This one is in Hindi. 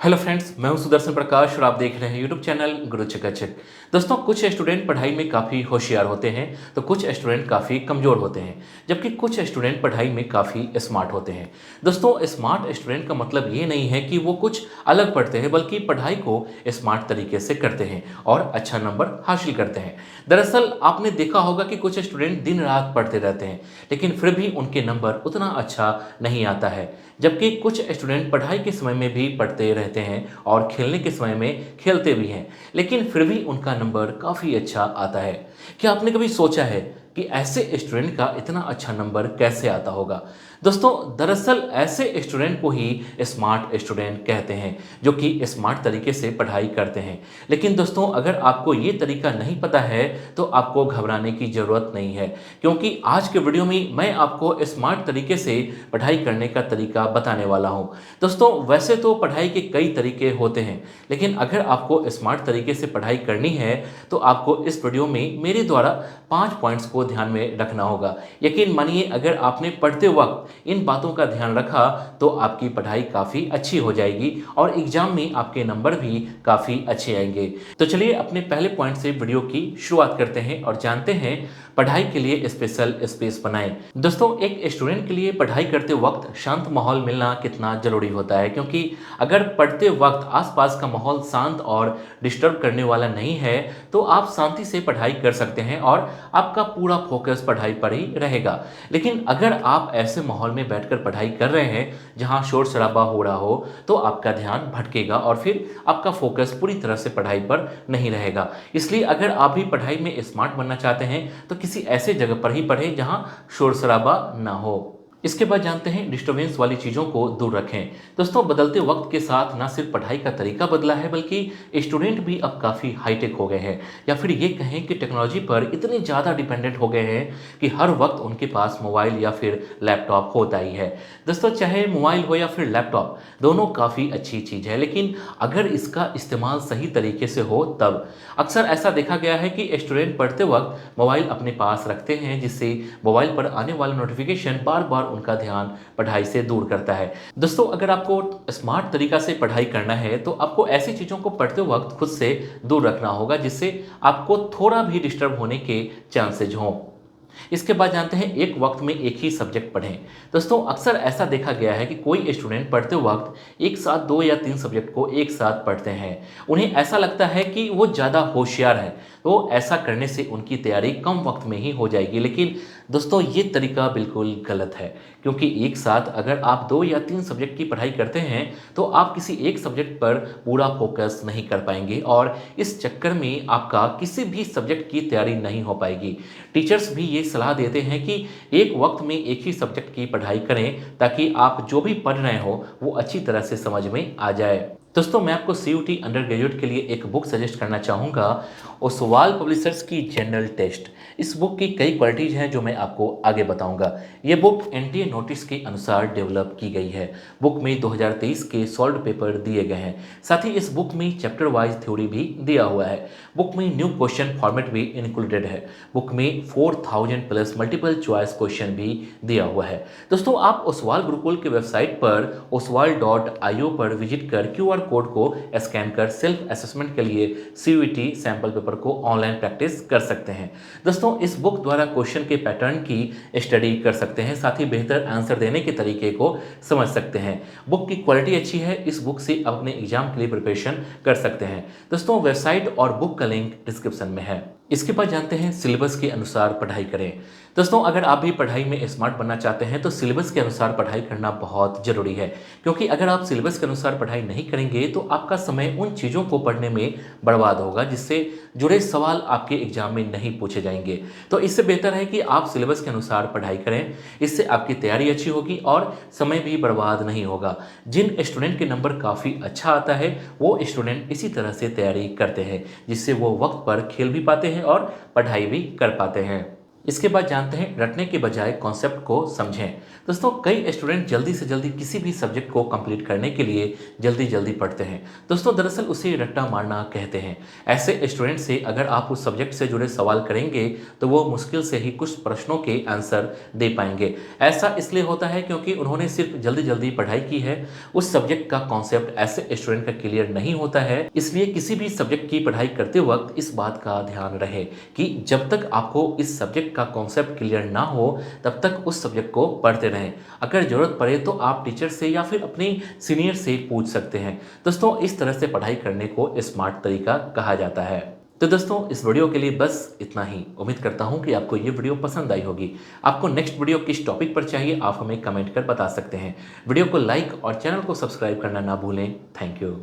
हेलो फ्रेंड्स, मैं हूं सुदर्शन प्रकाश और आप देख रहे हैं यूट्यूब चैनल गुरु चकाचक। दोस्तों, कुछ स्टूडेंट पढ़ाई में काफ़ी होशियार होते हैं तो कुछ स्टूडेंट काफ़ी कमज़ोर होते हैं, जबकि कुछ स्टूडेंट पढ़ाई में काफ़ी स्मार्ट होते हैं। दोस्तों, स्मार्ट स्टूडेंट का मतलब ये नहीं है कि वो कुछ अलग पढ़ते हैं, बल्कि पढ़ाई को स्मार्ट तरीके से करते हैं और अच्छा नंबर हासिल करते हैं। दरअसल आपने देखा होगा कि कुछ स्टूडेंट दिन रात पढ़ते रहते हैं, लेकिन फिर भी उनके नंबर उतना अच्छा नहीं आता है, जबकि कुछ स्टूडेंट पढ़ाई के समय में भी पढ़ते रहते हैं और खेलने के समय में खेलते भी हैं, लेकिन फिर भी उनका नंबर काफ़ी अच्छा आता है। क्या आपने कभी सोचा है कि ऐसे स्टूडेंट का इतना अच्छा नंबर कैसे आता होगा? दोस्तों, दरअसल ऐसे स्टूडेंट को ही स्मार्ट स्टूडेंट कहते हैं, जो कि स्मार्ट तरीके से पढ़ाई करते हैं। लेकिन दोस्तों, अगर आपको ये तरीका नहीं पता है तो आपको घबराने की ज़रूरत नहीं है, क्योंकि आज के वीडियो में मैं आपको स्मार्ट तरीके से पढ़ाई करने का तरीका बताने वाला हूँ। दोस्तों, वैसे तो पढ़ाई के कई तरीके होते हैं, लेकिन अगर आपको स्मार्ट तरीके से पढ़ाई करनी है तो आपको इस वीडियो में मेरे द्वारा 5 पॉइंट्स को ध्यान में रखना होगा। यकीन मानिए, अगर आपने पढ़ते वक्त इन बातों का ध्यान रखा तो आपकी पढ़ाई काफ़ी अच्छी हो जाएगी और एग्जाम में आपके नंबर भी काफ़ी अच्छे आएंगे। तो चलिए अपने पहले पॉइंट से वीडियो की शुरुआत करते हैं और जानते हैं पढ़ाई के लिए स्पेशल स्पेस बनाएं। दोस्तों, एक स्टूडेंट के लिए पढ़ाई करते वक्त शांत माहौल मिलना कितना ज़रूरी होता है, क्योंकि अगर पढ़ते वक्त आसपास का माहौल शांत और डिस्टर्ब करने वाला नहीं है तो आप शांति से पढ़ाई कर सकते हैं और आपका पूरा फोकस पढ़ाई पर ही रहेगा। लेकिन अगर आप ऐसे माहौल में बैठकर पढ़ाई कर रहे हैं जहां शोर शराबा हो रहा हो तो आपका ध्यान भटकेगा और फिर आपका फोकस पूरी तरह से पढ़ाई पर नहीं रहेगा। इसलिए अगर आप भी पढ़ाई में स्मार्ट बनना चाहते हैं तो किसी ऐसे जगह पर ही पढ़ें जहां शोर शराबा ना हो। इसके बाद जानते हैं डिस्टरबेंस वाली चीज़ों को दूर रखें। दोस्तों, बदलते वक्त के साथ ना सिर्फ पढ़ाई का तरीका बदला है, बल्कि स्टूडेंट भी अब काफ़ी हाईटेक हो गए हैं, या फिर ये कहें कि टेक्नोलॉजी पर इतने ज़्यादा डिपेंडेंट हो गए हैं कि हर वक्त उनके पास मोबाइल या फिर लैपटॉप होता ही है। दोस्तों, चाहे मोबाइल हो या फिर लैपटॉप, दोनों काफ़ी अच्छी चीज़ है, लेकिन अगर इसका इस्तेमाल सही तरीके से हो तब। अक्सर ऐसा देखा गया है कि स्टूडेंट पढ़ते वक्त मोबाइल अपने पास रखते हैं, जिससे मोबाइल पर आने वाला नोटिफिकेशन बार बार उनका ध्यान पढ़ाई से दूर करता है। दोस्तों, अगर आपको स्मार्ट तरीका से पढ़ाई करना है तो आपको ऐसी चीज़ों को पढ़ते वक्त खुद से दूर रखना होगा जिससे आपको थोड़ा भी डिस्टर्ब होने के चांसेज हों। इसके बाद जानते हैं एक वक्त में एक ही सब्जेक्ट पढ़ें। दोस्तों, अक्सर ऐसा देखा गया है कि कोई स्टूडेंट पढ़ते वक्त एक साथ 2 या 3 सब्जेक्ट को एक साथ पढ़ते हैं। उन्हें ऐसा लगता है कि वो ज़्यादा होशियार हैं, तो ऐसा करने से उनकी तैयारी कम वक्त में ही हो जाएगी। लेकिन दोस्तों, ये तरीका बिल्कुल गलत है, क्योंकि एक साथ अगर आप 2 या 3 सब्जेक्ट की पढ़ाई करते हैं तो आप किसी एक सब्जेक्ट पर पूरा फोकस नहीं कर पाएंगे और इस चक्कर में आपका किसी भी सब्जेक्ट की तैयारी नहीं हो पाएगी। टीचर्स भी ये सलाह देते हैं कि एक वक्त में एक ही सब्जेक्ट की पढ़ाई करें, ताकि आप जो भी पढ़ रहे हो वो अच्छी तरह से समझ में आ जाए। दोस्तों, मैं आपको सीयूटी अंडर ग्रेजुएट के लिए एक बुक सजेस्ट करना चाहूँगा, ओसवाल पब्लिशर्स की जनरल टेस्ट। इस बुक की कई क्वालिटीज़ हैं जो मैं आपको आगे बताऊंगा। ये बुक एनटीए नोटिस के अनुसार डेवलप की गई है। बुक में 2023 के सॉल्व पेपर दिए गए हैं। साथ ही इस बुक में चैप्टर वाइज थ्योरी भी दिया हुआ है। बुक में न्यू क्वेश्चन फॉर्मेट भी इंक्लूडेड है। बुक में 4000 प्लस मल्टीपल चॉइस क्वेश्चन भी दिया हुआ है। दोस्तों, आप ओसवाल गुरुकुल के वेबसाइट पर oswal.io पर विजिट कर क्यूआर कोड को स्कैन कर सेल्फ असेसमेंट के लिए सीयूटी सैंपल पेपर को ऑनलाइन प्रैक्टिस कर सकते हैं। दोस्तों, इस बुक द्वारा क्वेश्चन के पैटर्न की स्टडी कर सकते हैं, साथ ही बेहतर आंसर देने के तरीके को समझ सकते हैं। बुक की क्वालिटी अच्छी है, इस बुक से अपने एग्जाम के लिए प्रिपरेशन कर सकते हैं। दोस्तों, वेबसाइट और बुक का लिंक डिस्क्रिप्शन में है। इसके बाद जानते हैं सिलेबस के अनुसार पढ़ाई करें। दोस्तों, अगर आप भी पढ़ाई में स्मार्ट बनना चाहते हैं तो सिलेबस के अनुसार पढ़ाई करना बहुत ज़रूरी है, क्योंकि अगर आप सिलेबस के अनुसार पढ़ाई नहीं करेंगे तो आपका समय उन चीज़ों को पढ़ने में बर्बाद होगा जिससे जुड़े सवाल आपके एग्जाम में नहीं पूछे जाएंगे। तो इससे बेहतर है कि आप सिलेबस के अनुसार पढ़ाई करें। इससे आपकी तैयारी अच्छी होगी और समय भी बर्बाद नहीं होगा। जिन स्टूडेंट के नंबर काफ़ी अच्छा आता है वो स्टूडेंट इसी तरह से तैयारी करते हैं, जिससे वो वक्त पर खेल भी पाते हैं और पढ़ाई भी कर पाते हैं। इसके बाद जानते हैं रटने के बजाय कॉन्सेप्ट को समझें। दोस्तों कई स्टूडेंट जल्दी से जल्दी किसी भी सब्जेक्ट को कंप्लीट करने के लिए जल्दी जल्दी पढ़ते हैं। दोस्तों दरअसल उसे रट्टा मारना कहते हैं। ऐसे स्टूडेंट से अगर आप उस सब्जेक्ट से जुड़े सवाल करेंगे तो वो मुश्किल से ही कुछ प्रश्नों के आंसर दे पाएंगे। ऐसा इसलिए होता है क्योंकि उन्होंने सिर्फ जल्दी जल्दी पढ़ाई की है। उस सब्जेक्ट का कॉन्सेप्ट ऐसे स्टूडेंट का क्लियर नहीं होता है। इसलिए किसी भी सब्जेक्ट की पढ़ाई करते वक्त इस बात का ध्यान रहे कि जब तक आपको इस सब्जेक्ट का कॉन्सेप्ट क्लियर ना हो तब तक उस सब्जेक्ट को पढ़ते रहें। अगर जरूरत पड़े तो आप टीचर से या फिर अपने सीनियर से पूछ सकते हैं। दोस्तों इस तरह से पढ़ाई करने को स्मार्ट तरीका कहा जाता है। तो दोस्तों इस वीडियो के लिए बस इतना ही। उम्मीद करता हूं कि आपको ये वीडियो पसंद आई होगी। आपको नेक्स्ट वीडियो किस टॉपिक पर चाहिए आप हमें कमेंट कर बता सकते हैं। वीडियो को लाइक और चैनल को सब्सक्राइब करना ना भूलें। Thank you.